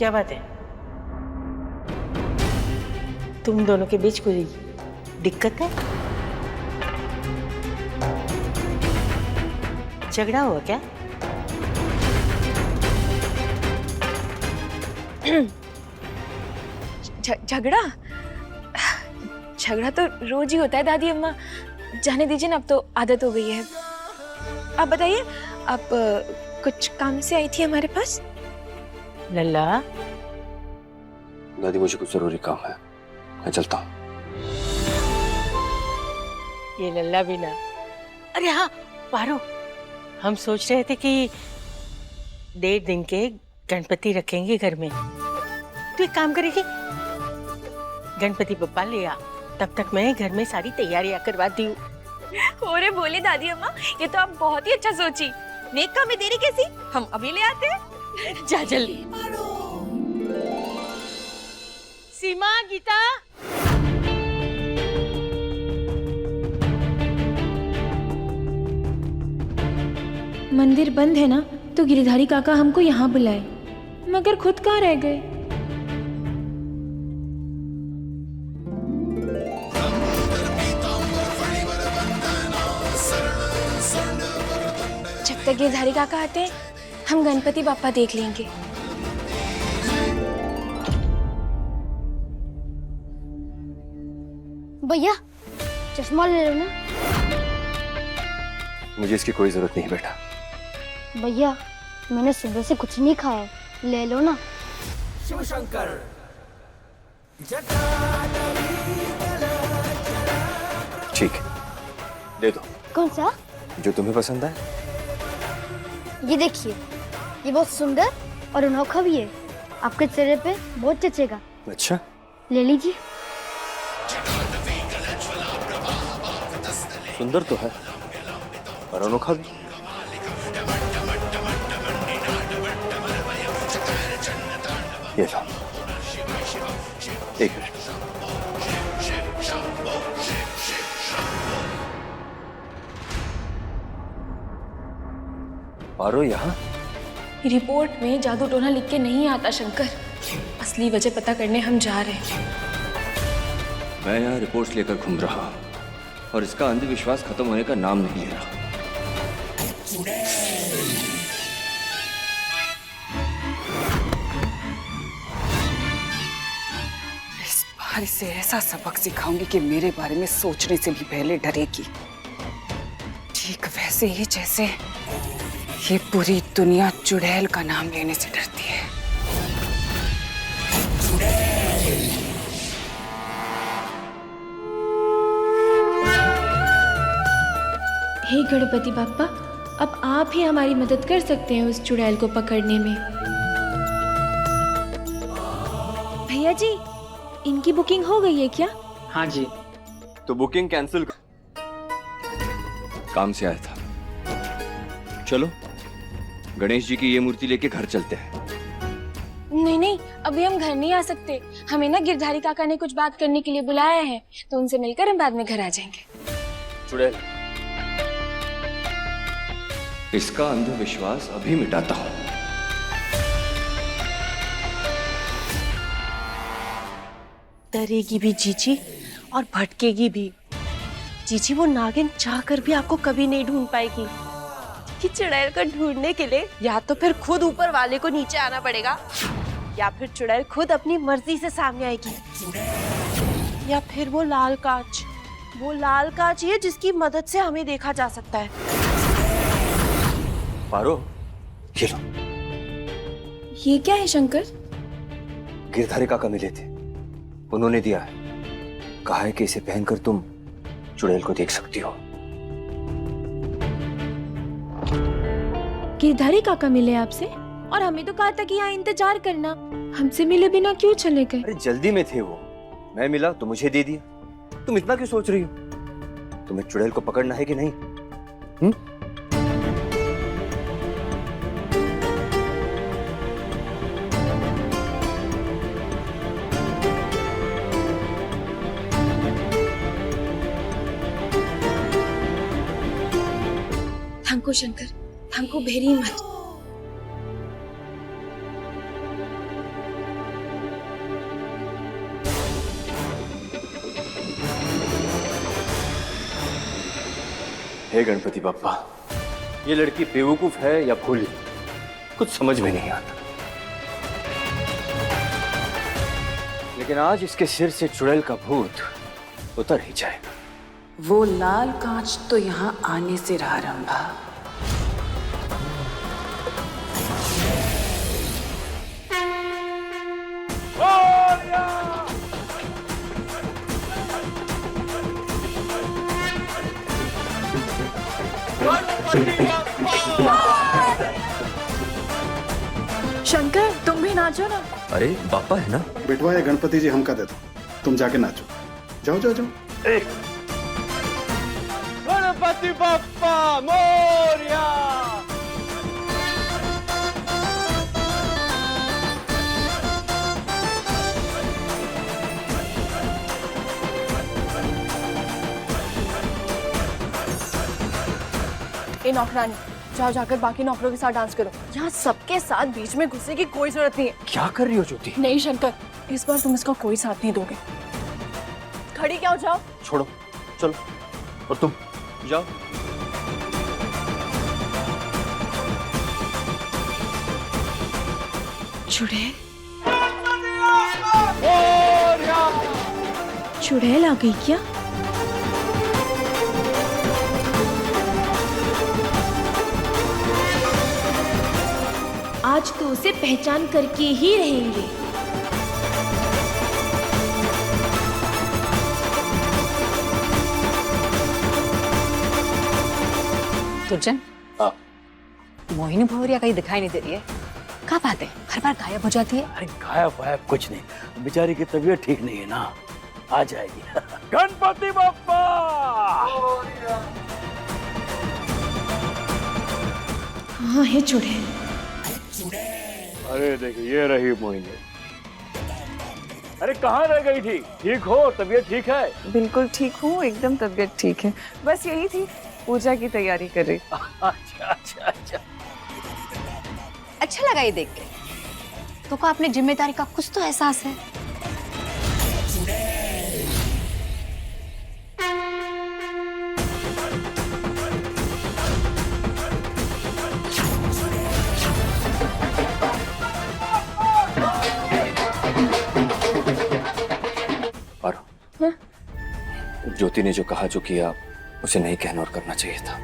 क्या बात है? तुम दोनों के बीच कोई दिक्कत है? झगड़ा हुआ क्या? झगड़ा झगड़ा तो रोज ही होता है दादी अम्मा। जाने दीजिए ना, अब तो आदत हो गई है। आप बताइए, आप कुछ काम से आई थी हमारे पास? लल्ला, दादी मुझे कुछ जरूरी काम है, मैं चलता हूँ। ये लल्ला भी ना। अरे हाँ पारो, हम सोच रहे थे कि 1.5 दिन के गणपति रखेंगे घर में। तो एक काम करेगी, गणपति बप्पा ले आ, तब तक मैं घर में सारी तैयारियां करवाती हूँ। अरे बोले दादी अम्मा, ये तो आप बहुत ही अच्छा सोची। नेक काम में देरी कैसी, हम अभी ले आते हैं। जा जल्दी। सीमा, गीता, मंदिर बंद है ना, तो गिरधारी काका हमको यहाँ बुलाए, मगर खुद कहाँ रह गए? जब तक गिरधारी काका आते हैं, हम गणपति बाप्पा देख लेंगे। भैया चश्मा ले लो ना। मुझे इसकी कोई जरूरत नहीं बेटा। भैया मैंने सुबह से कुछ नहीं खाया, ले लो ना। शिव शंकर ठीक है, दे दो। कौन सा? जो तुम्हें पसंद है। ये देखिए, ये बहुत सुंदर और अनोखा भी है, आपके चेहरे पे बहुत जचेगा। अच्छा, ले लीजिए। सुंदर तो है और अनोखा भी। ये लो, एक मिनट। पारो यहाँ? रिपोर्ट में जादू टोना लिख के नहीं आता शंकर, असली वजह पता करने हम जा रहे हैं। मैं यहाँ रिपोर्ट्स लेकर घूम रहा हूँ और इसका अंधविश्वास खत्म होने का नाम नहीं ले रहा। इस बार इसे ऐसा सबक सिखाऊंगी कि मेरे बारे में सोचने से भी पहले डरेगी, ठीक वैसे ही जैसे ये पूरी दुनिया चुड़ैल का नाम लेने से डरती है। हे गणपति बाप्पा, अब आप ही हमारी मदद कर सकते हैं उस चुड़ैल को पकड़ने में। भैया जी, इनकी बुकिंग हो गई है क्या? हाँ जी। तो बुकिंग कैंसिल कर। काम से आया था। चलो गणेश जी की ये मूर्ति लेके घर चलते हैं। नहीं नहीं, अभी हम घर नहीं आ सकते। हमें ना गिरधारी काका ने कुछ बात करने के लिए बुलाया है, तो उनसे मिलकर हम बाद में घर आ जाएंगे। चुड़ैल, इसका अंधविश्वास अभी मिटाता हूं। डरेगी भी जीजी और भटकेगी भी। जीजी, वो नागिन चाह कर भी आपको कभी नहीं ढूंढ पाएगी। कि चुड़ैल को ढूंढने के लिए या तो फिर खुद ऊपर वाले को नीचे आना पड़ेगा, या फिर चुड़ैल खुद अपनी मर्जी से सामने आएगी, या फिर वो लाल कांच ही है जिसकी मदद से हमें देखा जा सकता है। पारो, ये लो। ये क्या है शंकर? गिरधारी काका मिले थे, उन्होंने दिया है। कहा है कि इसे पहनकर तुम चुड़ैल को देख सकती हो। गिरधारी काका मिले आपसे? और हमें तो कहा था कि यहाँ इंतजार करना। हमसे मिले बिना क्यों चले गए? अरे जल्दी में थे वो, मैं मिला तो मुझे दे दिया। तुम इतना क्यों सोच रही हो? तुम्हें चुड़ैल को पकड़ना है कि नहीं? थैंको शंकर, थैंको वेरी मच। हे गणपति बप्पा, ये लड़की बेवकूफ है या भोली, कुछ समझ में नहीं आता। लेकिन आज इसके सिर से चुड़ैल का भूत उतर ही जाएगा। वो लाल कांच तो यहाँ आने से रहा रंभा। शंकर तुम भी नाचो ना। अरे बापा है ना। बिटवा ये गणपति जी हमका दे दो, तुम जाके नाचो। जाओ जाओ जाओ। गणपति बप्पा मोरया। ए नौकरानी, जाओ जाकर बाकी नौकरों के साथ डांस करो। यहाँ सबके साथ बीच में घुसने की कोई जरूरत नहीं है। क्या कर रही हो ज्योति? नहीं शंकर, इस बार तुम इसका कोई साथ नहीं दोगे। खड़ी क्या हो जाओ। छोड़ो, चलो। और तुम जाओ। चुड़ैल चुड़ैल आ गई क्या? आज तो उसे पहचान करके ही रहेंगे। तुर्जन, हाँ। मोहिनी भौरिया कहीं दिखाई नहीं दे रही है। क्या बात है, हर बार गायब हो जाती है? अरे गायब वायब कुछ नहीं, बेचारी की तबीयत ठीक नहीं है ना, आ जाएगी। गणपति बप्पा। हाँ है चुड़ैल। अरे देखिए ये रही मोहिनी। अरे कहाँ रह गई थी? ठीक हो? तबीयत ठीक है? बिल्कुल ठीक हूँ, एकदम तबीयत ठीक है। बस यही थी, पूजा की तैयारी कर रही। अच्छा अच्छा अच्छा। अच्छा लगा ये देख के। तो को अपनी जिम्मेदारी का कुछ तो एहसास है। ज्योति ने जो कहा जो किया उसे नहीं कहना और करना चाहिए था।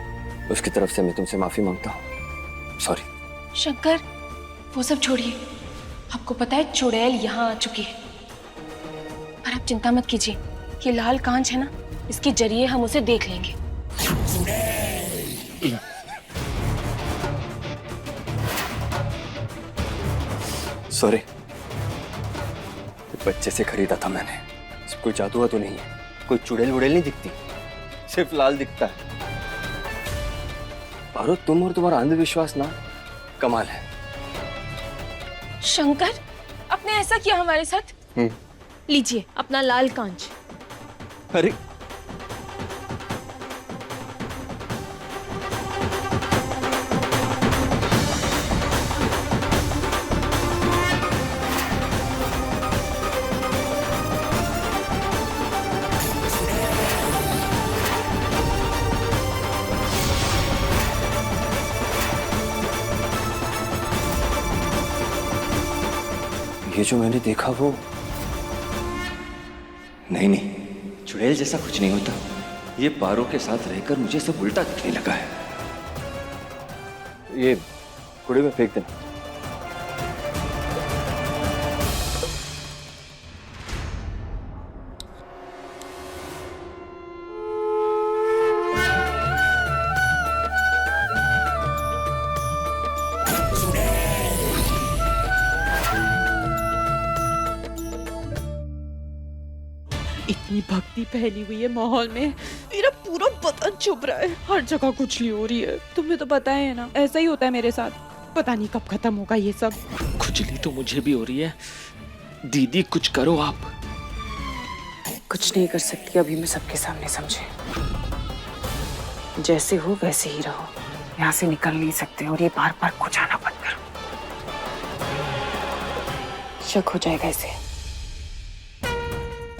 उसकी तरफ से मैं तुमसे माफी मांगता हूँ। सॉरी। शंकर वो सब छोड़िए, आपको पता है चुड़ैल यहाँ आ चुकी है। पर आप चिंता मत कीजिए, ये लाल कांच है ना, इसके जरिए हम उसे देख लेंगे। सॉरी, बच्चे से खरीदा था मैंने। कोई जादू तो नहीं है, कोई चुड़ैल वुड़ैल नहीं दिखती, सिर्फ लाल दिखता है। पारो, तुम और तुम्हारा अंधविश्वास ना कमाल है। शंकर, आपने ऐसा किया हमारे साथ? लीजिए अपना लाल कांच। अरे ये जो मैंने देखा वो नहीं, चुड़ैल जैसा कुछ नहीं होता। ये पारो के साथ रहकर मुझे सब उल्टा दिखने लगा है। ये कूड़े में फेंक देना। इतनी भक्ति फैली हुई है माहौल में, मेरा पूरा बदन चुभ रहा है, हर जगह खुजली हो रही है। तुम्हें तो पता है ना, ऐसा ही होता है मेरे साथ। पता नहीं कब खत्म होगा ये सब। खुजली तो मुझे भी हो रही है। दीदी कुछ करो आप। कुछ नहीं कर सकती अभी मैं सबके सामने, समझे? जैसे हो वैसे ही रहो, यहाँ से निकल नहीं सकते। और ये बार बार खुजाना बंद करो, शक हो जाएगा इसे।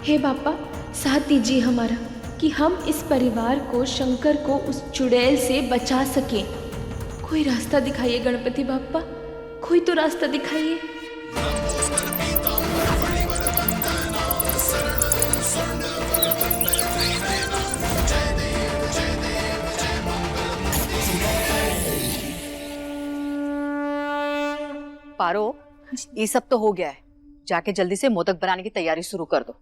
हे बापा, साथ दीजिए हमारा। कि हम इस परिवार को, शंकर को उस चुड़ैल से बचा सकें। कोई रास्ता दिखाइए गणपति बाप्पा, कोई तो रास्ता दिखाइए। पारो, ये सब तो हो गया है, जाके जल्दी से मोदक बनाने की तैयारी शुरू कर दो।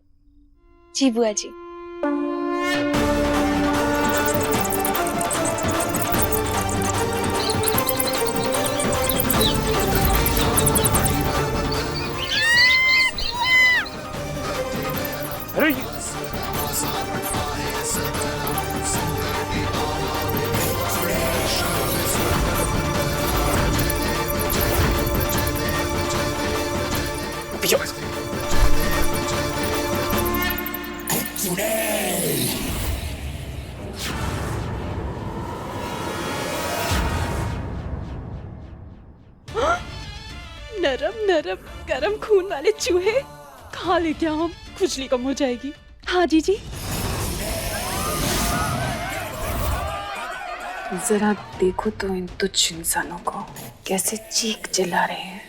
जी बुआ जी। अरे पीछे बस। नरम नरम गरम खून वाले चूहे खा ले क्या हम? खुजली कम हो जाएगी। हाँ जीजी। जरा देखो तो इन तुच्छ इंसानों को कैसे चीख चिल्ला रहे हैं,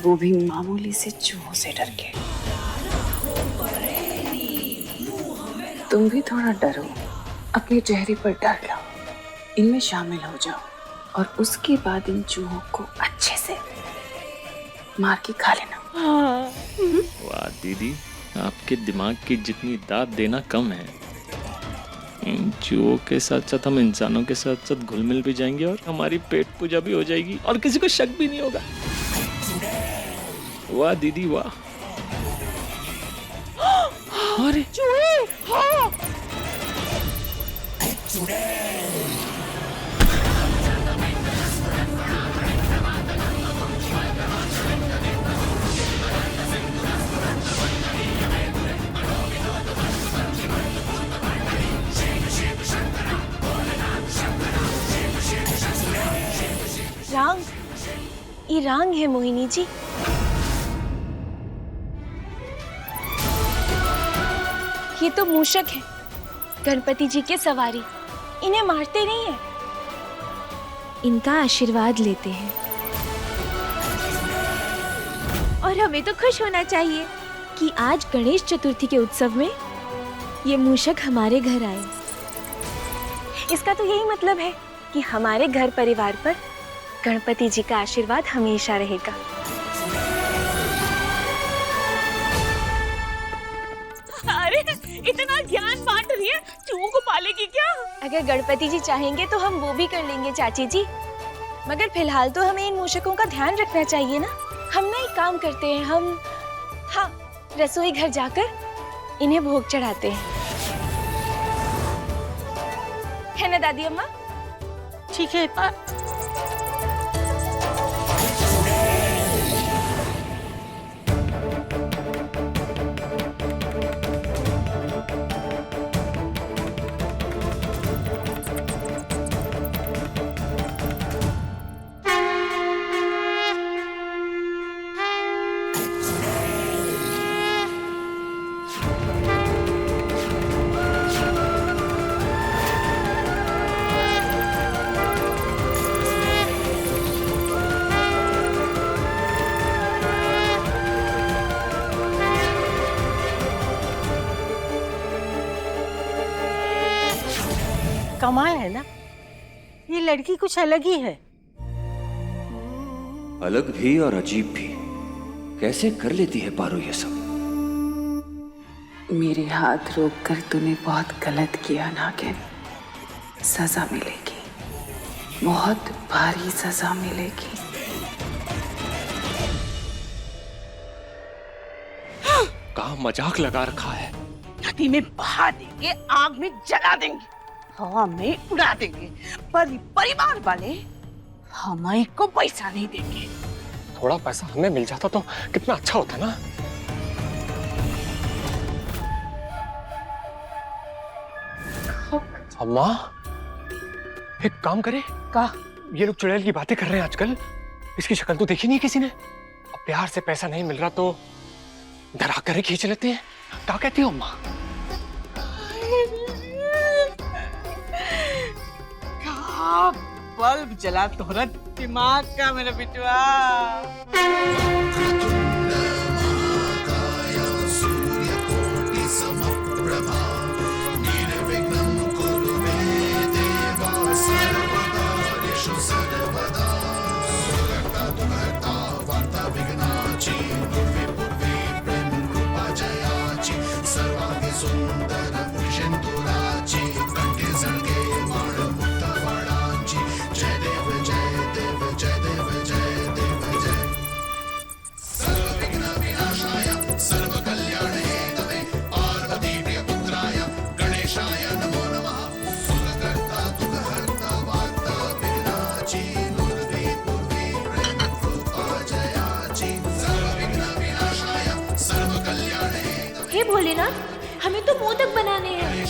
वो भी मामूली से चूहों से डर के। तुम भी थोड़ा डरो, अपने चेहरे पर डर लो, इनमें शामिल हो जाओ और उसके बाद इन चूहों को अच्छे से मार के खा लेना। हाँ। वाह दीदी, आपके दिमाग की जितनी दाद देना कम है। इन चूहों के साथ साथ हम इंसानों के साथ साथ घुल मिल भी जाएंगे और हमारी पेट पूजा भी हो जाएगी और किसी को शक भी नहीं होगा। वाह दीदी वाह। अरे चूहे! हाँ। रांग, ये रांग है मोहिनी जी। ये तो मूषक है, गणपति जी के सवारी। इन्हें मारते नहीं है, इनका आशीर्वाद लेते हैं। और हमें तो खुश होना चाहिए कि आज गणेश चतुर्थी के उत्सव में ये मूषक हमारे घर आए। इसका तो यही मतलब है कि हमारे घर परिवार पर गणपति जी का आशीर्वाद हमेशा रहेगा। अरे इतना ज्ञान बांट रही है, चूहों को पालेगी क्या? अगर गणपति जी चाहेंगे तो हम वो भी कर लेंगे चाची जी, मगर फिलहाल तो हमें इन मूषकों का ध्यान रखना चाहिए ना। हम ना एक काम करते हैं, हम रसोई घर जाकर इन्हें भोग चढ़ाते हैं, है ना दादी अम्मा? ठीक है। कमाल है ना, ये लड़की कुछ अलग ही है। अलग भी और अजीब भी। कैसे कर लेती है पारो ये सब? मेरे हाथ रोक कर तूने बहुत गलत किया नागिन, सजा मिलेगी, बहुत भारी सजा मिलेगी। कहाँ मजाक लगा रखा है। नदी में बहा देंगे, आग में जला देंगे, हवा में उड़ा देंगे, पर परिवार वाले हमारे को पैसा नहीं देंगे। थोड़ा पैसा हमें मिल जाता तो कितना अच्छा होता ना। अम्मा, एक काम करे का? ये लोग चुड़ैल की बातें कर रहे हैं आजकल, इसकी शक्ल तो देखी नहीं किसी ने। अब प्यार से पैसा नहीं मिल रहा तो डरा कर ही खींच लेते हैं। क्या कहती हो अम्मा? क्या बल्ब जला तोरा दिमाग का मेरा बिटवा। हे भोलेनाथ, हमें तो मोदक बनाने हैं।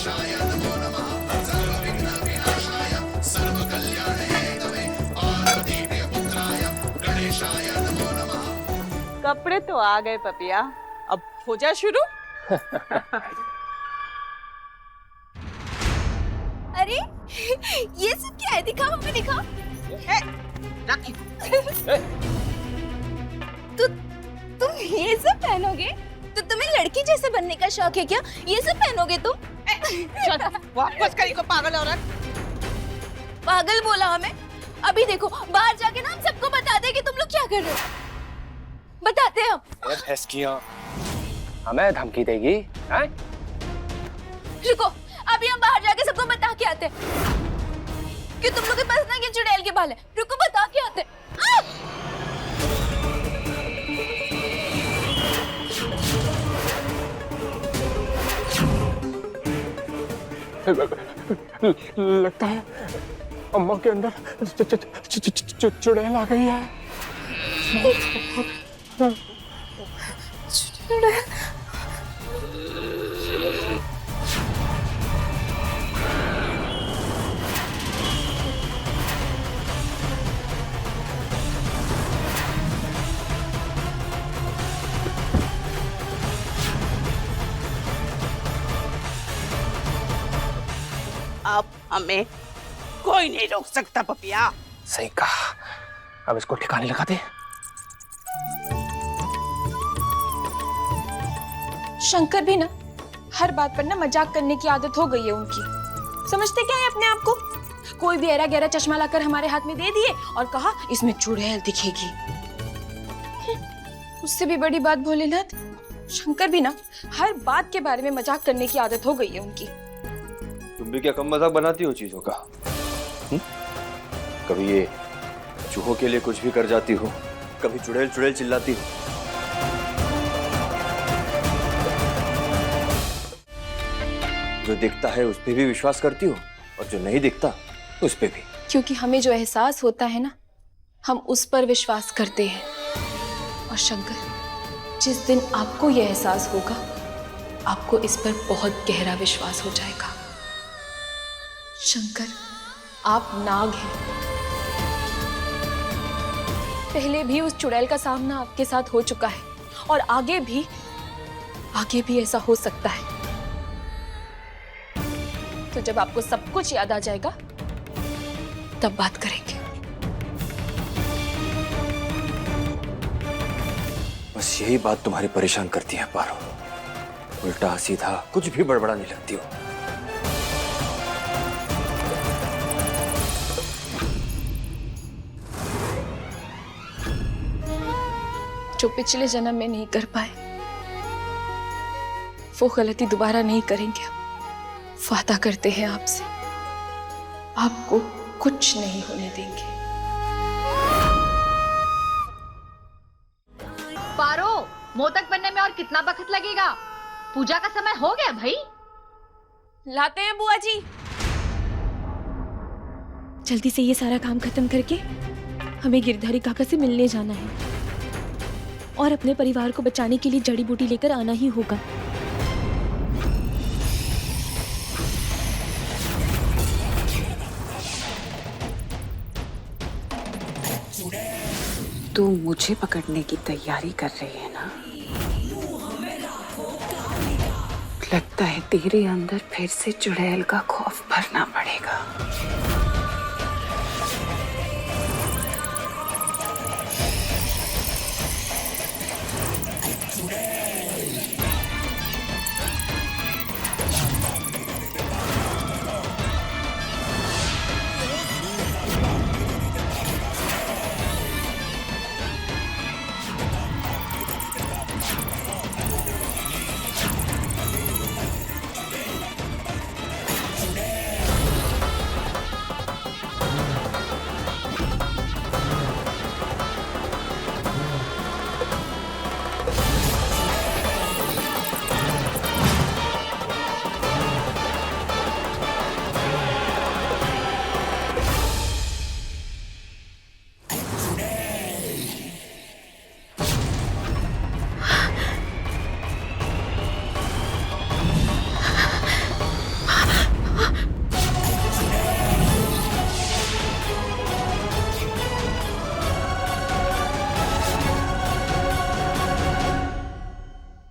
कपड़े तो आ गए पपिया, अब हो जा शुरू। अरे ये सब क्या है? दिखाओ, हमें दिखाओ। तुम ये सब पहनोगे? तो तुम्हें लड़की जैसे बनने का शौक है क्या? ये सब पहनोगे तुम? चल वापस करी को पागल औरत। पागल बोला हमें? अभी देखो बाहर जाके ना हम सबको बता दे कि तुम लोग क्या कर रहे हो। बताते हैं हम। हमें धमकी देगी? हैं? रुको, अभी हम बाहर जाके सबको बता के आते हैं कि तुम लोग के पास ना ये चुड़ैल के बाल है। रुको, बता के आते हैं। लगता है अम्मा के अंदर चुड़ैल आ गई है। अब हमें कोई नहीं रोक सकता पपिया। सही कहा, अब इसको ठिकाने लगा दे। शंकर भी ना हर बात पर ना मजाक करने की आदत हो गई है उनकी। समझते क्या है अपने आप को? कोई भी ऐरा गहरा चश्मा लाकर हमारे हाथ में दे दिए और कहा इसमें चुड़ैल दिखेगी। उससे भी बड़ी बात भोलेनाथ, शंकर भी ना हर बात के बारे में मजाक करने की आदत हो गई है उनकी। तुम भी क्या कम मजाक बनाती हो चीजों का? कभी ये चूहों के लिए कुछ भी कर जाती हो, कभी चुड़ैल चुड़ैल चिल्लाती हो। जो दिखता है उस पे भी विश्वास करती हो और जो नहीं दिखता उस पे भी। क्योंकि हमें जो एहसास होता है ना, हम उस पर विश्वास करते हैं। और शंकर, जिस दिन आपको यह एहसास होगा, आपको इस पर बहुत गहरा विश्वास हो जाएगा। शंकर, आप नाग हैं। पहले भी उस चुड़ैल का सामना आपके साथ हो चुका है और आगे भी ऐसा हो सकता है। तो जब आपको सब कुछ याद आ जाएगा तब बात करेंगे। बस यही बात तुम्हारी परेशान करती है पारो। उल्टा सीधा कुछ भी बड़बड़ाने लगती हो। जो पिछले जन्म में नहीं कर पाए, वो गलती दोबारा नहीं करेंगे। वादा करते हैं आपसे, आपको कुछ नहीं होने देंगे। पारो, मोदक बनने में और कितना वक्त लगेगा? पूजा का समय हो गया भाई। लाते हैं बुआ जी। जल्दी से ये सारा काम खत्म करके हमें गिरधारी काका से मिलने जाना है और अपने परिवार को बचाने के लिए जड़ी बूटी लेकर आना ही होगा। तू मुझे पकड़ने की तैयारी कर रही है ना? लगता है तेरे अंदर फिर से चुड़ैल का खौफ भरना पड़ेगा।